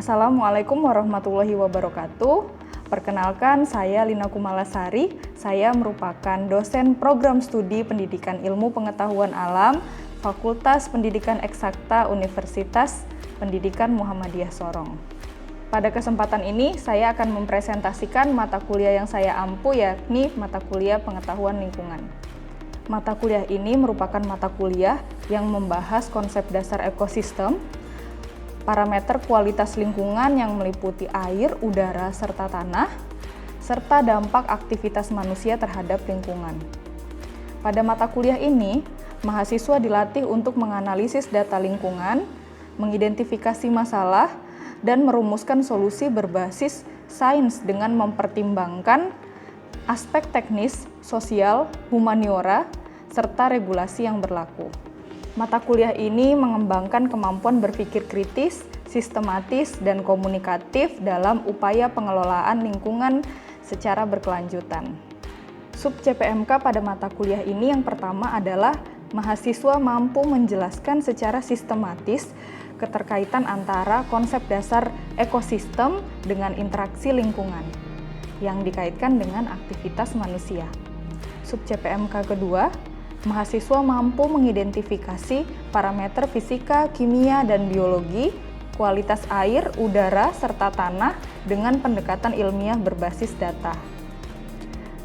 Assalamualaikum warahmatullahi wabarakatuh. Perkenalkan, saya Lina Kumalasari. Saya merupakan dosen program studi Pendidikan Ilmu Pengetahuan Alam, Fakultas Pendidikan Eksakta Universitas Pendidikan Muhammadiyah Sorong. Pada kesempatan ini, saya akan mempresentasikan mata kuliah yang saya ampu, yakni mata kuliah Pengetahuan Lingkungan. Mata kuliah ini merupakan mata kuliah yang membahas konsep dasar ekosistem, parameter kualitas lingkungan yang meliputi air, udara, serta tanah, serta dampak aktivitas manusia terhadap lingkungan. Pada mata kuliah ini, mahasiswa dilatih untuk menganalisis data lingkungan, mengidentifikasi masalah, dan merumuskan solusi berbasis sains dengan mempertimbangkan aspek teknis, sosial, humaniora, serta regulasi yang berlaku. Mata kuliah ini mengembangkan kemampuan berpikir kritis, sistematis, dan komunikatif dalam upaya pengelolaan lingkungan secara berkelanjutan. Sub CPMK pada mata kuliah ini yang pertama adalah mahasiswa mampu menjelaskan secara sistematis keterkaitan antara konsep dasar ekosistem dengan interaksi lingkungan yang dikaitkan dengan aktivitas manusia. Sub CPMK kedua, mahasiswa mampu mengidentifikasi parameter fisika, kimia, dan biologi, kualitas air, udara, serta tanah dengan pendekatan ilmiah berbasis data.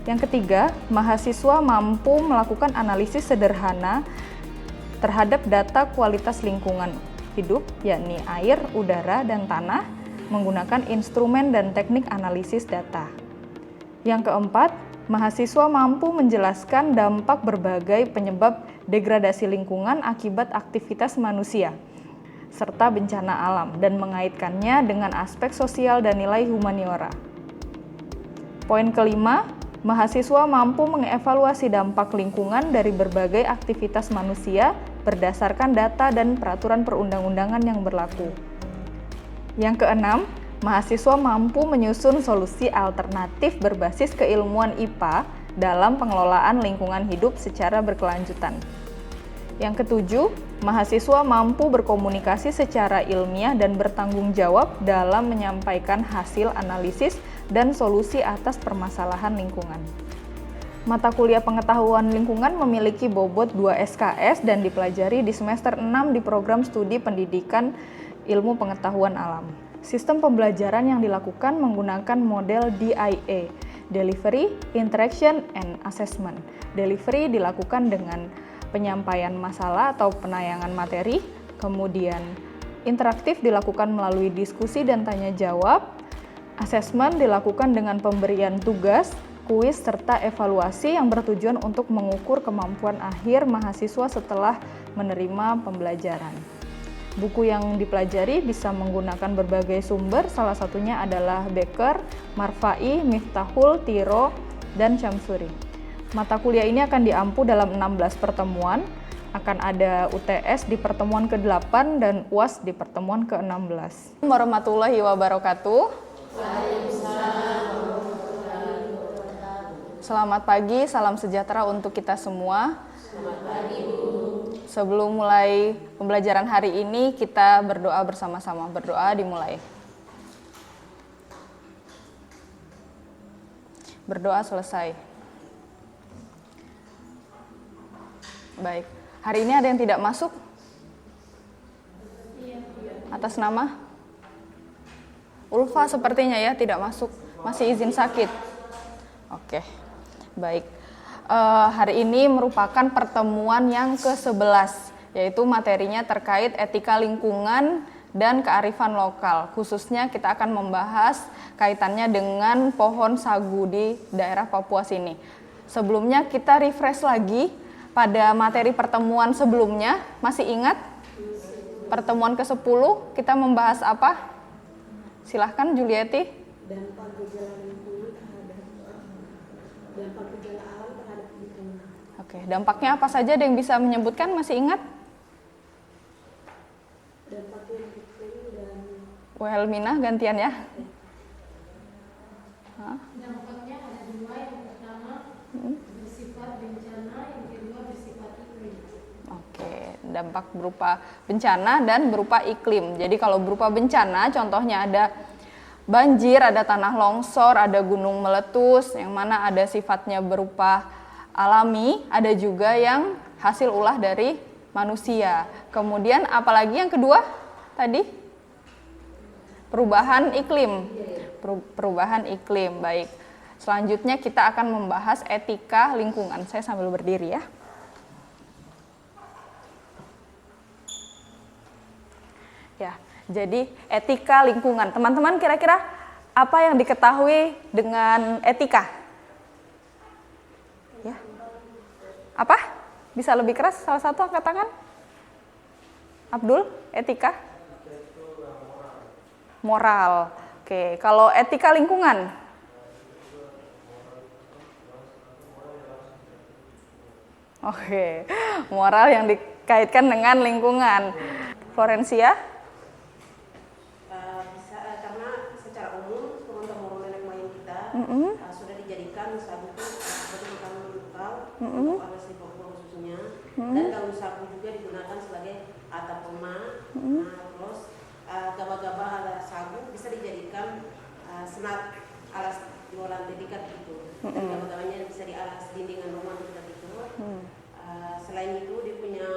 Yang ketiga, mahasiswa mampu melakukan analisis sederhana terhadap data kualitas lingkungan hidup, yakni air, udara, dan tanah, menggunakan instrumen dan teknik analisis data. Yang keempat, mahasiswa mampu menjelaskan dampak berbagai penyebab degradasi lingkungan akibat aktivitas manusia, serta bencana alam, dan mengaitkannya dengan aspek sosial dan nilai humaniora. Poin kelima, mahasiswa mampu mengevaluasi dampak lingkungan dari berbagai aktivitas manusia berdasarkan data dan peraturan perundang-undangan yang berlaku. Yang keenam, mahasiswa mampu menyusun solusi alternatif berbasis keilmuan IPA dalam pengelolaan lingkungan hidup secara berkelanjutan. Yang ketujuh, mahasiswa mampu berkomunikasi secara ilmiah dan bertanggung jawab dalam menyampaikan hasil analisis dan solusi atas permasalahan lingkungan. Mata kuliah Pengetahuan Lingkungan memiliki bobot 2 SKS dan dipelajari di semester 6 di program studi Pendidikan Ilmu Pengetahuan Alam. Sistem pembelajaran yang dilakukan menggunakan model DIA, Delivery, Interaction, and Assessment. Delivery dilakukan dengan penyampaian masalah atau penayangan materi, kemudian interaktif dilakukan melalui diskusi dan tanya jawab, assessment dilakukan dengan pemberian tugas, kuis, serta evaluasi yang bertujuan untuk mengukur kemampuan akhir mahasiswa setelah menerima pembelajaran. Buku yang dipelajari bisa menggunakan berbagai sumber, salah satunya adalah Becker, Marfai, Miftahul, Tiro, dan Syamsuri. Mata kuliah ini akan diampu dalam 16 pertemuan, akan ada UTS di pertemuan ke-8 dan UAS di pertemuan ke-16. Warahmatullahi wabarakatuh. Selamat pagi, salam sejahtera untuk kita semua. Selamat pagi, Bu. Sebelum mulai pembelajaran hari ini, kita berdoa bersama-sama. Berdoa dimulai. Berdoa selesai. Baik. Hari ini ada yang tidak masuk? Atas nama? Ulfa sepertinya ya, tidak masuk. Masih izin sakit. Oke. Baik, hari ini merupakan pertemuan yang ke-11, yaitu materinya terkait etika lingkungan dan kearifan lokal. Khususnya kita akan membahas kaitannya dengan pohon sagu di daerah Papua sini. Sebelumnya kita refresh lagi pada materi pertemuan sebelumnya. Masih ingat? Pertemuan ke-10 kita membahas apa? Silahkan Julieti. Dampak gejala lingkungan terhadap dampak gejala alam terhadap lingkungan. Oke, dampaknya apa saja, ada yang bisa menyebutkan? Masih ingat? Dampaknya iklim dan Wilmina gantian ya. Dampaknya ada dua, yang pertama bersifat bencana, yang kedua bersifat iklim. Oke, dampak berupa bencana dan berupa iklim. Jadi kalau berupa bencana contohnya ada banjir, ada tanah longsor, ada gunung meletus yang mana ada sifatnya berupa alami, ada juga yang hasil ulah dari manusia. Kemudian apalagi yang kedua tadi? Perubahan iklim. Perubahan iklim, baik. Selanjutnya kita akan membahas etika lingkungan. Saya sambil berdiri ya. Ya, jadi etika lingkungan. Teman-teman kira-kira apa yang diketahui dengan etika? Ya. Apa? Bisa lebih keras? Salah satu angkat tangan. Abdul, etika? Moral. Oke, kalau etika lingkungan? Oke, moral yang dikaitkan dengan lingkungan. Florencia? Sudah dijadikan sagu itu sebagai makanan lokal untuk alas di Papua khususnya, dan daun sagu juga digunakan sebagai atap rumah. Terus gabah-gabah sagu bisa dijadikan senat alas jualan dedikat gitu, dan gabah-gabahnya bisa di alas dindingan rumah dedikat itu. Selain itu dia punya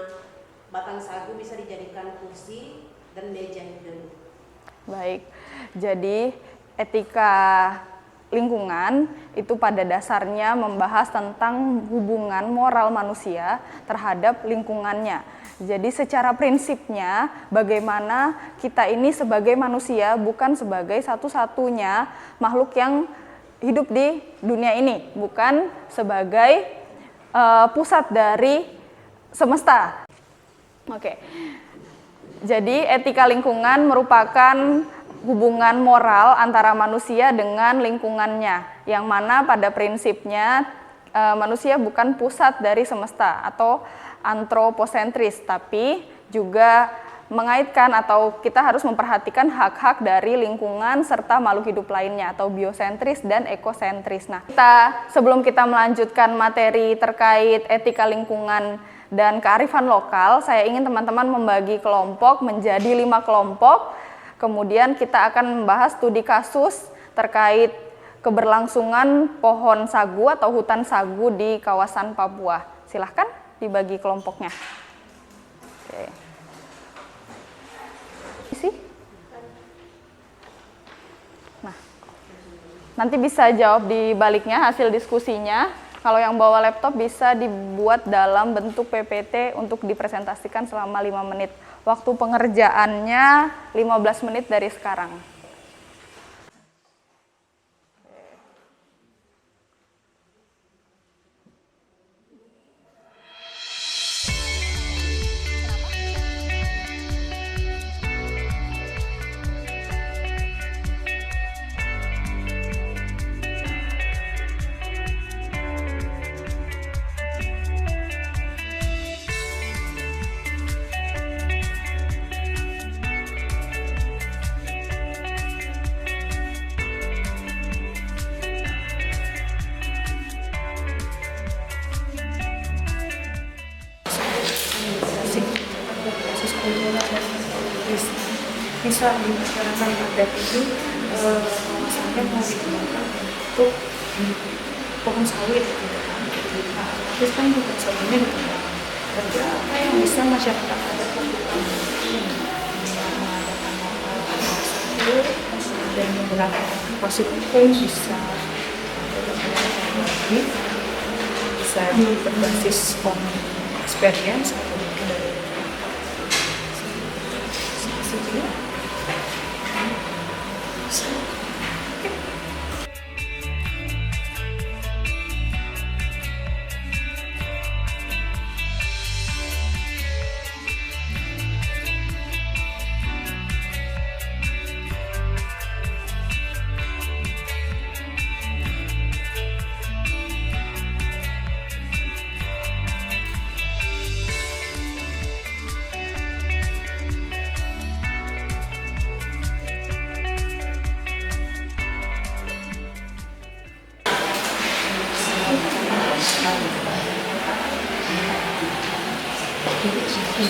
batang sagu bisa dijadikan kursi dan meja hidup. Baik, jadi etika lingkungan itu pada dasarnya membahas tentang hubungan moral manusia terhadap lingkungannya. Jadi secara prinsipnya bagaimana kita ini sebagai manusia bukan sebagai satu-satunya makhluk yang hidup di dunia ini, bukan sebagai pusat dari semesta. Oke. Jadi etika lingkungan merupakan hubungan moral antara manusia dengan lingkungannya, yang mana pada prinsipnya manusia bukan pusat dari semesta atau antroposentris, tapi juga mengaitkan atau kita harus memperhatikan hak-hak dari lingkungan serta makhluk hidup lainnya atau biosentris dan ekosentris. Nah, sebelum kita melanjutkan materi terkait etika lingkungan dan kearifan lokal, saya ingin teman-teman membagi kelompok menjadi 5 kelompok. Kemudian kita akan membahas studi kasus terkait keberlangsungan pohon sagu atau hutan sagu di kawasan Papua. Silahkan dibagi kelompoknya. Oke. Isi? Nah, nanti bisa jawab di baliknya hasil diskusinya. Kalau yang bawa laptop bisa dibuat dalam bentuk PPT untuk dipresentasikan selama 5 menit. Waktu pengerjaannya 15 menit dari sekarang. Misal di masyarakat adat itu misalnya mau digunakan untuk pohon sawit gitu kan. Terus kan pohon sawitnya ditebang. Kira apa yang bisa masyarakat adat lakukan? Mengadakan sawit dan menggunakan pasir hukum bisa bisa berbasis experience atau mungkin dari So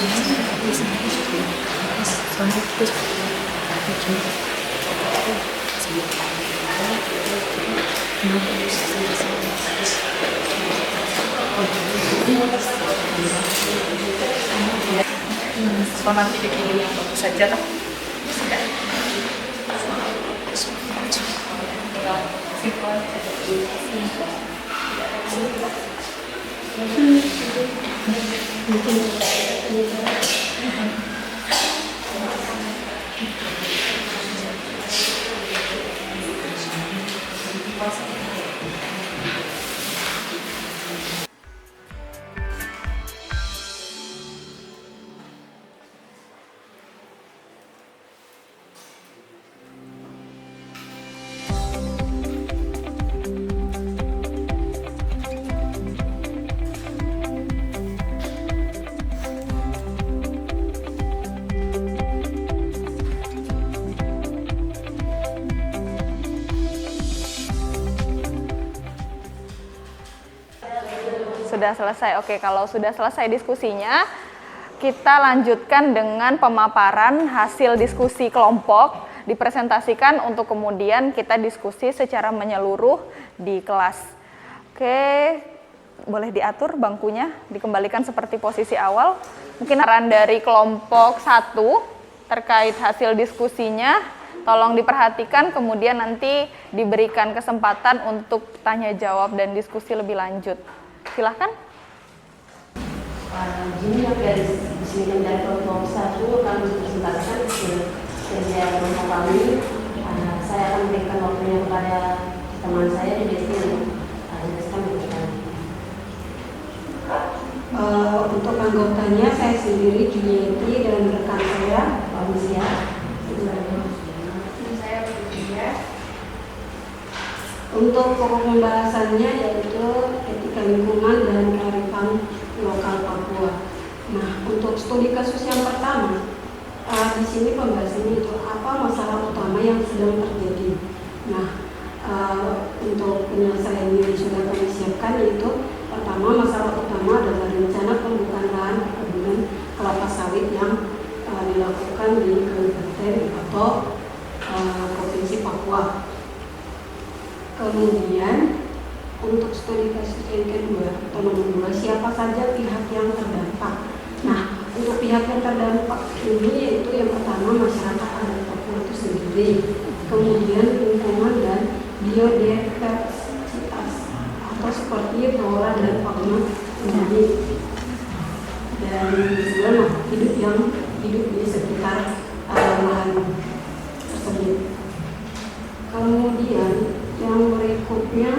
nanti dipilih yang bagus saja lah. Sudah selesai. Oke, kalau sudah selesai diskusinya, kita lanjutkan dengan pemaparan hasil diskusi kelompok, dipresentasikan untuk kemudian kita diskusi secara menyeluruh di kelas. Oke, boleh diatur bangkunya, dikembalikan seperti posisi awal. Mungkin saran dari kelompok 1 terkait hasil diskusinya, tolong diperhatikan, kemudian nanti diberikan kesempatan untuk tanya jawab dan diskusi lebih lanjut. Silahkan. Jadi yang dari sini dari kelompok 1 kami presentasikan kerja kelompok kami. Saya akan memberikan waktunya kepada teman saya di sini. Untuk anggotanya saya sendiri Julieti dan rekan saya Panusia. Saya berpikir Untuk pokok pembahasannya yaitu etika lingkungan dan kearifan lokal Papua. Nah, untuk studi kasus yang pertama, di sini pembahasannya itu apa masalah utama yang sedang terjadi. Nah, untuk penyelesaian yang sudah kami siapkan yaitu pertama masalah utama adalah rencana pembukaan lahan perkebunan kelapa sawit yang dilakukan di Kabupaten atau Provinsi Papua. Kemudian untuk studi kasus yang kedua atau nomor 2, siapa saja pihak yang terdampak. Nah, untuk pihak yang terdampak ini yaitu yang pertama masyarakat adat Papua itu sendiri, kemudian lingkungan dan biodiversitas atau seperti flora dan fauna endemik, dan juga makhluk hidup yang hidup di sekitar lahan tersebut. Kemudian yang berikutnya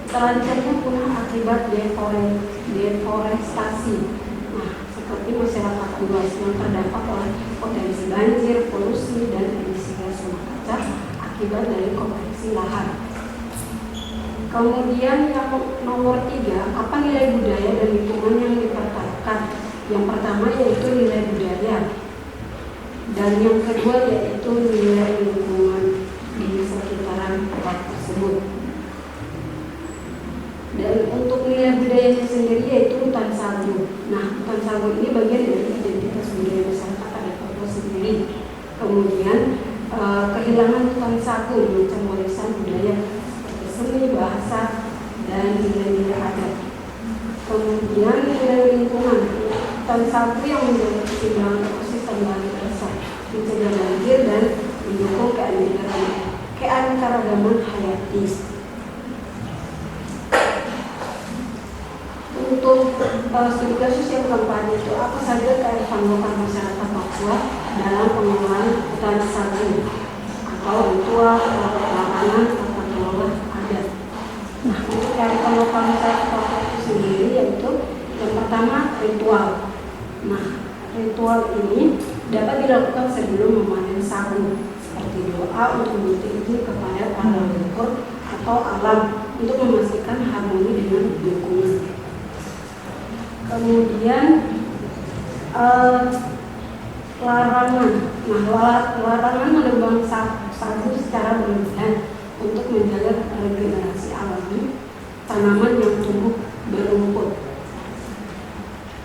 terancamnya punah akibat deforestasi. Nah, seperti masyarakat luas yang terdampak oleh potensi banjir, polusi, dan emisi gas rumah kaca akibat dari konversi lahan. Kemudian yang nomor 3, apa nilai budaya dan lingkungan yang dipertaruhkan? Yang pertama yaitu nilai budaya, dan yang kedua yaitu nilai lingkungan di sekitaran tempat tersebut. Dan untuk nilai budayanya sendiri yaitu hutan sagu. Nah, hutan sagu ini bagian dari identitas budaya masyarakat adat Papua sendiri. Kemudian kehilangan hutan sagu macam warisan budaya seperti seni, bahasa, dan nilai-nilai adat. Kemudian nilai lingkungan, hutan sagu yang menjaga keseimbangan ekosistem lahan basah, mencegah banjir dan mendukung keanekaragaman hayati. Untuk studi kasus yang keempat itu apa saja kearifan lokal masyarakat Papua dalam pengelolaan hutan sagu atau ritual, larangan, tata kelola adat. Nah, untuk kearifan lokal masyarakat Papua itu sendiri yaitu yang pertama ritual. Nah, ritual ini dapat dilakukan sebelum memanen sagu, seperti doa untuk meminta izin kepada para leluhur atau alam untuk memastikan harmoni dengan lingkungan. Kemudian larangan. Nah, larangan menebang sagu secara berlebihan untuk menjaga regenerasi alami tanaman yang tumbuh berumput.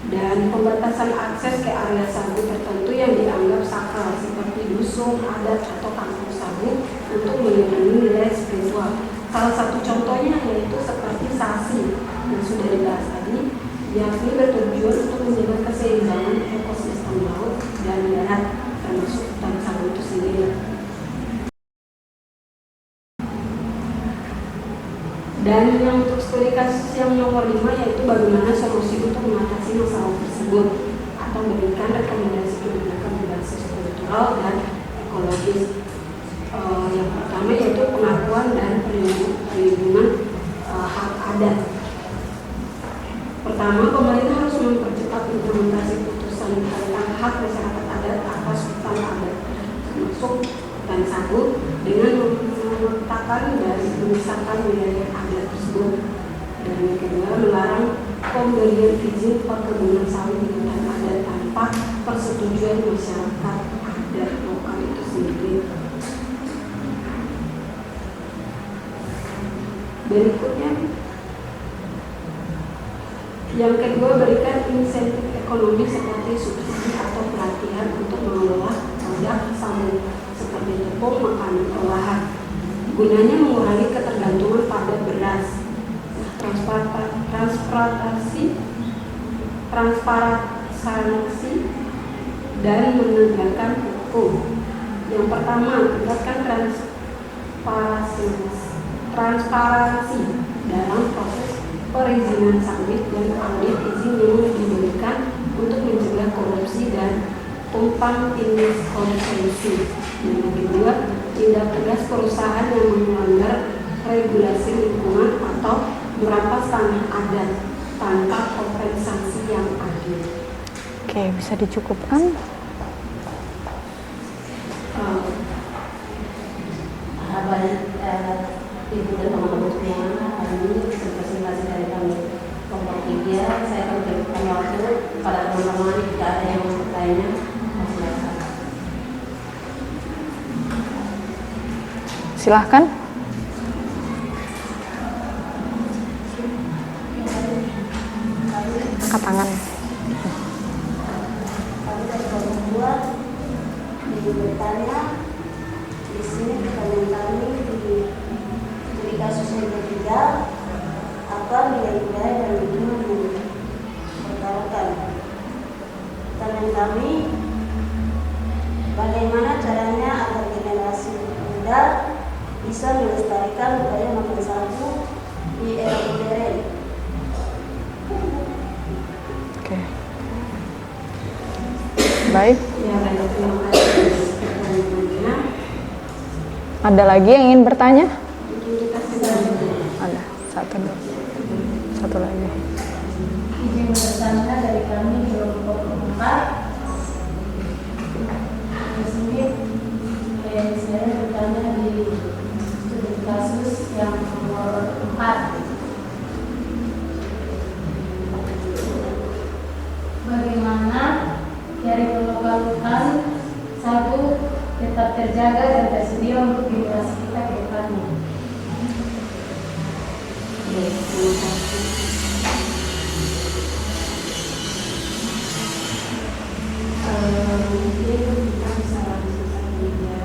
Dan pembatasan pembatasan akses ke area sagu tertentu yang dianggap sakral seperti dusun, adat, atau kampung sagu untuk melindungi nilai spiritual. Salah satu contohnya yaitu seperti sasi yang sudah dibahas tadi, yakni bertujuan untuk menjaga keseimbangan ekosistem laut dan darat termasuk hutan sagu itu sendiri. Dan yang untuk studi kasus yang nomor 5 yaitu bagaimana solusi untuk mengatasi masalah tersebut atau memberikan rekomendasi kebijakan berbasis kultural dan ekologis. Yang pertama yaitu pengakuan dan perlindungan hak adat. Pertama, pemerintah harus mempercepat implementasi putusan tentang hak masyarakat adat atas hutan adat termasuk hutan sagu dengan memetakan dan memisahkan wilayah adat tersebut. Dan yang kedua, melarang pemberian izin perkebunan sawit di hutan adat tanpa persetujuan masyarakat adat lokal itu sendiri. Berikutnya, yang kedua, berikan insentif ekonomi seperti subsidi atau pelatihan untuk mengelola produk sagu seperti tepung, makanan olahan. Gunanya mengurangi ketergantungan pada beras, transparansi, dan menegakkan hukum. Yang pertama, tingkatkan transparansi dalam proses perizinan sawit dan audit izin yang diberikan untuk mencegah korupsi dan tumpang tindih konsumsi. Yang kedua, tindak tegas perusahaan yang melanggar regulasi lingkungan atau merampas tanah adat tanpa kompensasi yang adil. Oke, bisa dicukupkan? Ibu dan teman-teman semua, hari ini presentasi dari kami kelompok 3. Saya akan berikan waktu pada teman-teman jika ada yang mau bertanya. Silahkan. Angkat tangan. Kami dari kelompok 2 bertanya di sini pertanyaan kami di kasus yang ketiga, apa nilai-nilai dan lingkungan yang dipertaruhkan. Pertanyaan kami, bagaimana caranya agar generasi muda bisa melestarikan budaya makan sagu di era modern? Oke. Baik. Ya, baik, terima kasih atas pertanyaannya. Ada lagi yang ingin bertanya? Mungkin kita sedang Ada. Satu lagi. Izin bertanya dari kami kelompok 4. Di sini saya bertanya di studi kasus yang nomor 4. Bagaimana jaringan lokal hutan sagu tetap terjaga dan tersedia untuk generasi kita ke depannya? terima kasih. Mungkin kita bisa langsung saja.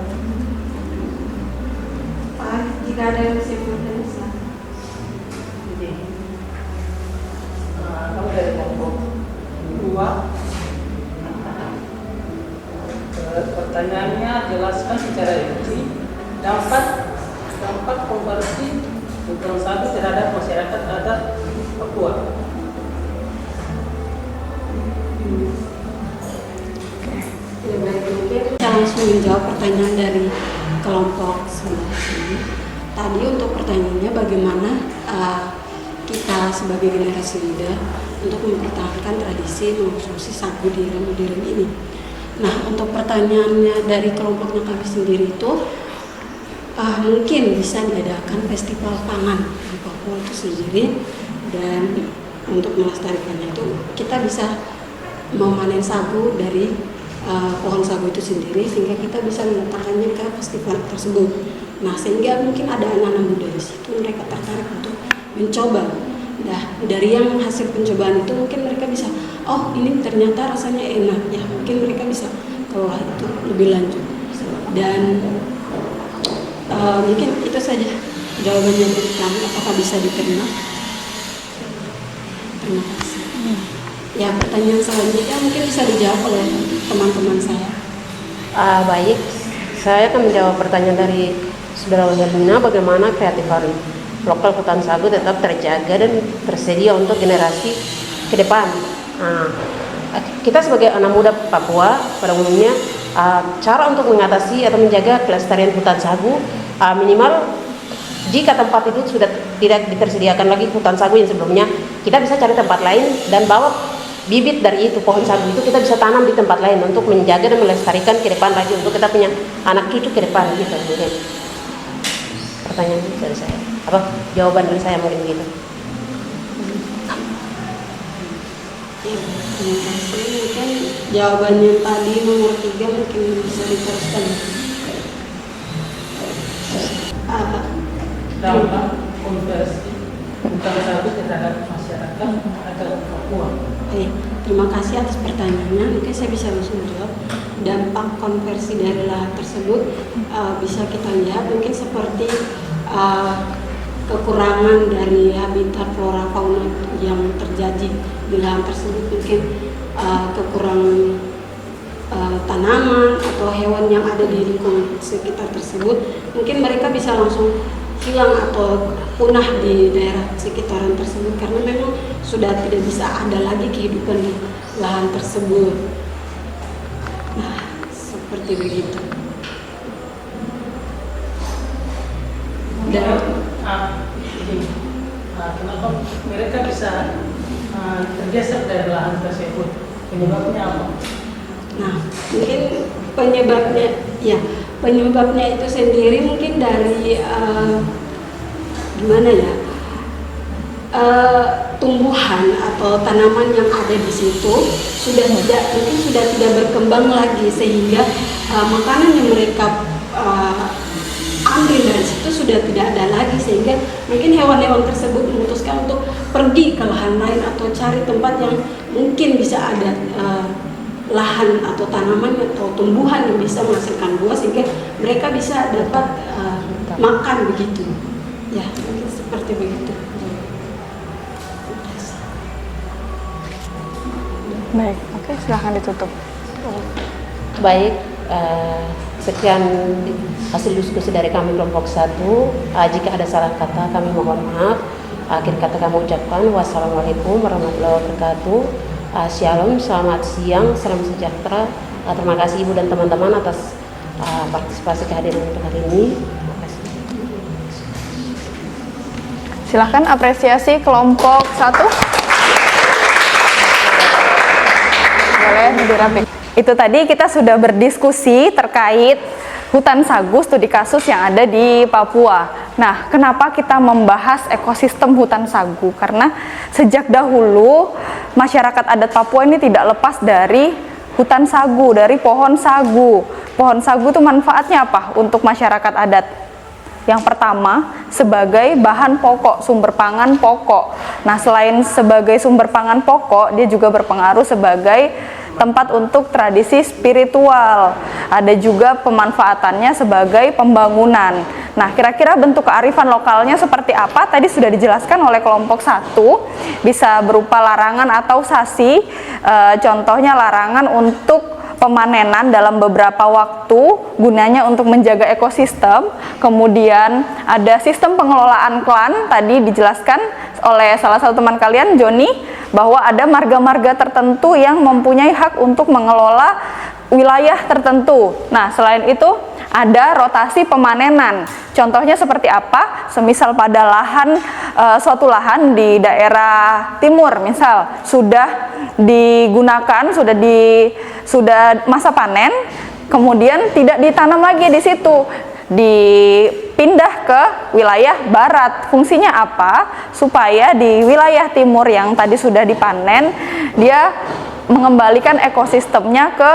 Pak, jika ada yang masih bertanya, silakan. Kami dari kelompok 2. Pertanyaannya, jelaskan secara rinci dampak konversi hutan sagu terhadap masyarakat adat Papua. Ya, baik, mungkin kita langsung menjawab pertanyaan dari kelompok sebelah sini. Tadi untuk pertanyaannya bagaimana kita sebagai generasi muda untuk mempertahankan tradisi mengkonsumsi sagu di era modern ini. Nah, untuk pertanyaannya dari kelompoknya kami sendiri itu mungkin bisa diadakan festival pangan di Papua itu sendiri, dan untuk melestarikannya itu kita bisa memanen sagu dari pohon sagu itu sendiri sehingga kita bisa meletakkannya ke festival tersebut. Nah, sehingga mungkin ada anak-anak muda di situ mereka tertarik untuk mencoba. Nah, dari yang hasil pencobaan itu mungkin mereka bisa oh ini ternyata rasanya enak ya, mungkin mereka bisa kelola itu lebih lanjut. Dan mungkin itu saja jawabannya dari kami, apakah bisa diterima. Terima kasih. Ya, pertanyaan selanjutnya mungkin bisa dijawab oleh teman-teman saya. Baik, saya akan menjawab pertanyaan dari Saudara Herlina, bagaimana kreatif hari lokal hutan sagu tetap terjaga dan tersedia untuk generasi ke depan. Kita sebagai anak muda Papua pada umumnya, cara untuk mengatasi atau menjaga kelestarian hutan sagu, minimal jika tempat itu sudah tidak ditersediakan lagi hutan sagu yang sebelumnya, kita bisa cari tempat lain dan bawa bibit dari itu, pohon sagu itu kita bisa tanam di tempat lain untuk menjaga dan melestarikan ke depan lagi untuk kita punya anak cucu ke depan gitu. Mungkin pertanyaan dari saya, jawaban dari saya mungkin begitu. Ya, terima kasih. Mungkin jawabannya tadi nomor 3 mungkin bisa diteruskan. Dampak konversi hutan sagu terhadap masyarakat atau Papua. Terima kasih atas pertanyaannya. Mungkin saya bisa langsung jawab. Dampak konversi dari lahan tersebut bisa kita lihat mungkin seperti kekurangan dari habitat flora fauna yang terjadi di lahan tersebut, mungkin kekurangan tanaman atau hewan yang ada di lingkungan sekitar tersebut, mungkin mereka bisa langsung hilang atau punah di daerah sekitaran tersebut karena memang sudah tidak bisa ada lagi kehidupan di lahan tersebut. Nah, seperti begitu. Dan kenapa mereka bisa tergeser dari lahan tersebut? Penyebabnya apa? nah, mungkin penyebabnya itu sendiri mungkin dari gimana ya, tumbuhan atau tanaman yang ada di situ sudah tidak berkembang lagi sehingga makanan yang mereka ambil dari situ sudah tidak ada lagi, sehingga mungkin hewan-hewan tersebut memutuskan untuk pergi ke lahan lain atau cari tempat yang mungkin bisa ada lahan atau tanaman atau tumbuhan yang bisa menghasilkan buah sehingga mereka bisa dapat makan begitu. Ya, mungkin seperti begitu. Baik, oke, silahkan ditutup. Baik, sekian hasil diskusi dari kami kelompok 1. Jika ada salah kata kami mohon maaf. Akhir kata kami ucapkan wassalamualaikum warahmatullahi wabarakatuh. Shalom, selamat siang, salam sejahtera. Terima kasih Ibu dan teman-teman atas partisipasi kehadiran untuk hari ini. Terima kasih. Silahkan apresiasi kelompok 1. Boleh dirapik. Itu tadi kita sudah berdiskusi terkait hutan sagu studi kasus yang ada di Papua. Nah, kenapa kita membahas ekosistem hutan sagu? Karena sejak dahulu masyarakat adat Papua ini tidak lepas dari hutan sagu, dari pohon sagu. Pohon sagu itu manfaatnya apa untuk masyarakat adat? Yang pertama, sebagai bahan pokok, sumber pangan pokok. Nah, selain sebagai sumber pangan pokok, dia juga berpengaruh sebagai tempat untuk tradisi spiritual. Ada juga pemanfaatannya sebagai pembangunan. Nah, kira-kira bentuk kearifan lokalnya seperti apa? Tadi sudah dijelaskan oleh kelompok 1, bisa berupa larangan atau sasi. Contohnya larangan untuk pemanenan dalam beberapa waktu, gunanya untuk menjaga ekosistem. Kemudian ada sistem pengelolaan klan, tadi dijelaskan oleh salah satu teman kalian, Joni, bahwa ada marga-marga tertentu yang mempunyai hak untuk mengelola wilayah tertentu. Nah, selain itu ada rotasi pemanenan. Contohnya seperti apa? Semisal pada lahan, suatu lahan di daerah timur, misal sudah digunakan, sudah masa panen, kemudian tidak ditanam lagi di situ, dipindah ke wilayah barat. Fungsinya apa? Supaya di wilayah timur yang tadi sudah dipanen, dia mengembalikan ekosistemnya ke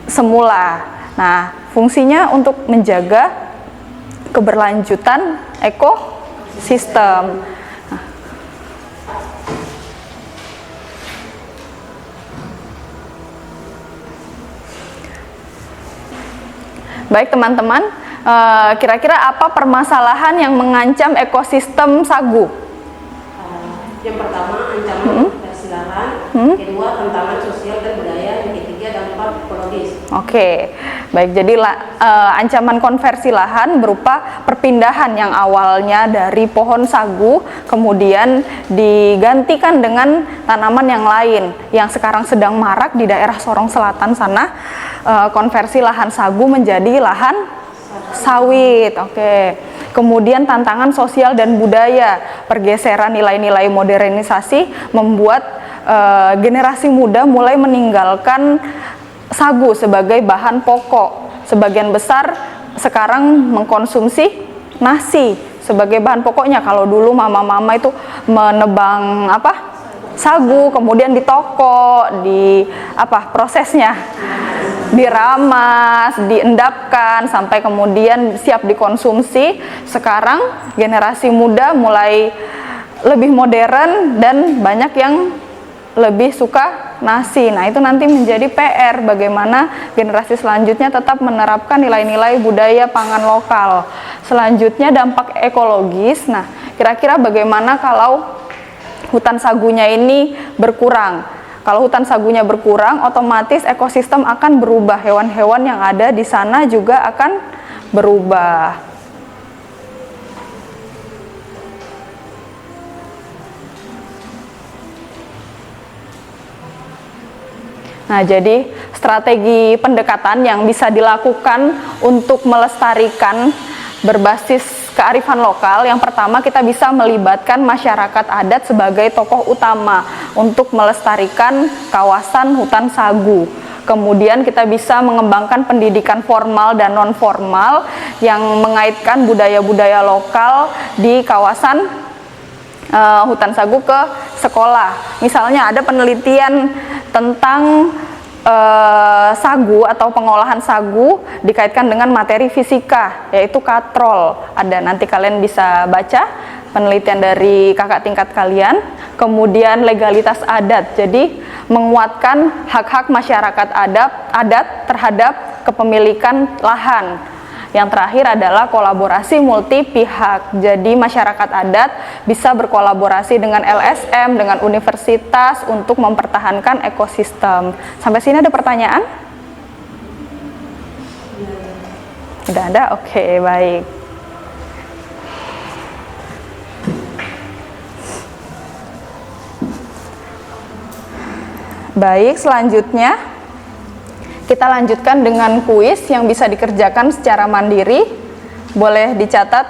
semula. Nah, fungsinya untuk menjaga keberlanjutan ekosistem. Baik teman-teman, kira-kira apa permasalahan yang mengancam ekosistem sagu? Yang pertama ancaman konversi lahan, kedua tantangan sosial dan budaya, yang ketiga dampak ekologis. Oke, baik. Jadi ancaman konversi lahan berupa perpindahan yang awalnya dari pohon sagu kemudian digantikan dengan tanaman yang lain yang sekarang sedang marak di daerah Sorong Selatan sana. Konversi lahan sagu menjadi lahan sawit. Oke. Kemudian tantangan sosial dan budaya, pergeseran nilai-nilai modernisasi membuat generasi muda mulai meninggalkan sagu sebagai bahan pokok. Sebagian besar sekarang mengkonsumsi nasi sebagai bahan pokoknya. Kalau dulu mama-mama itu menebang sagu, kemudian ditoko, prosesnya diramas, diendapkan sampai kemudian siap dikonsumsi. Sekarang generasi muda mulai lebih modern dan banyak yang lebih suka nasi. Nah, itu nanti menjadi PR bagaimana generasi selanjutnya tetap menerapkan nilai-nilai budaya pangan lokal. Selanjutnya dampak ekologis. Nah, kira-kira bagaimana kalau hutan sagunya ini berkurang? Kalau hutan sagunya berkurang, otomatis ekosistem akan berubah. Hewan-hewan yang ada di sana juga akan berubah. Nah, jadi strategi pendekatan yang bisa dilakukan untuk melestarikan berbasis kearifan lokal, yang pertama kita bisa melibatkan masyarakat adat sebagai tokoh utama untuk melestarikan kawasan hutan sagu. Kemudian kita bisa mengembangkan pendidikan formal dan non formal yang mengaitkan budaya-budaya lokal di kawasan hutan sagu ke sekolah. Misalnya ada penelitian tentang sagu atau pengolahan sagu dikaitkan dengan materi fisika, yaitu katrol. Ada, nanti kalian bisa baca penelitian dari kakak tingkat kalian. Kemudian legalitas adat, jadi menguatkan hak-hak masyarakat adat terhadap kepemilikan lahan. Yang terakhir adalah kolaborasi multi pihak. Jadi masyarakat adat bisa berkolaborasi dengan LSM, dengan universitas untuk mempertahankan ekosistem. Sampai sini ada pertanyaan? Tidak ada? Oke, baik. Baik, selanjutnya kita lanjutkan dengan kuis yang bisa dikerjakan secara mandiri. Boleh dicatat.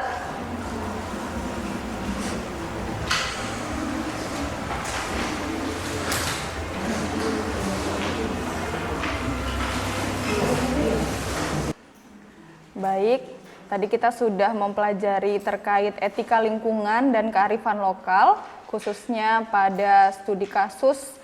Baik, tadi kita sudah mempelajari terkait etika lingkungan dan kearifan lokal, khususnya pada studi kasus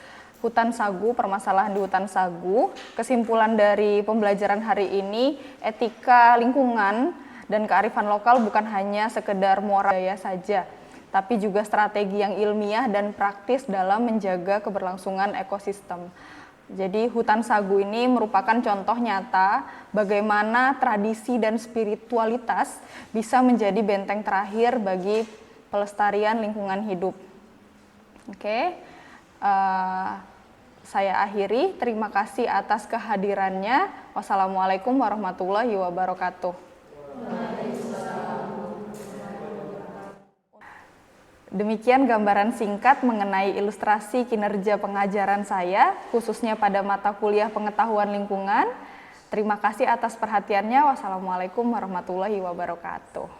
hutan sagu, permasalahan di hutan sagu. Kesimpulan dari pembelajaran hari ini, etika lingkungan dan kearifan lokal bukan hanya sekedar moral saja, tapi juga strategi yang ilmiah dan praktis dalam menjaga keberlangsungan ekosistem. Jadi hutan sagu ini merupakan contoh nyata bagaimana tradisi dan spiritualitas bisa menjadi benteng terakhir bagi pelestarian lingkungan hidup. Oke. Saya akhiri, terima kasih atas kehadirannya. Wassalamualaikum warahmatullahi wabarakatuh. Demikian gambaran singkat mengenai ilustrasi kinerja pengajaran saya, khususnya pada mata kuliah pengetahuan lingkungan. Terima kasih atas perhatiannya. Wassalamualaikum warahmatullahi wabarakatuh.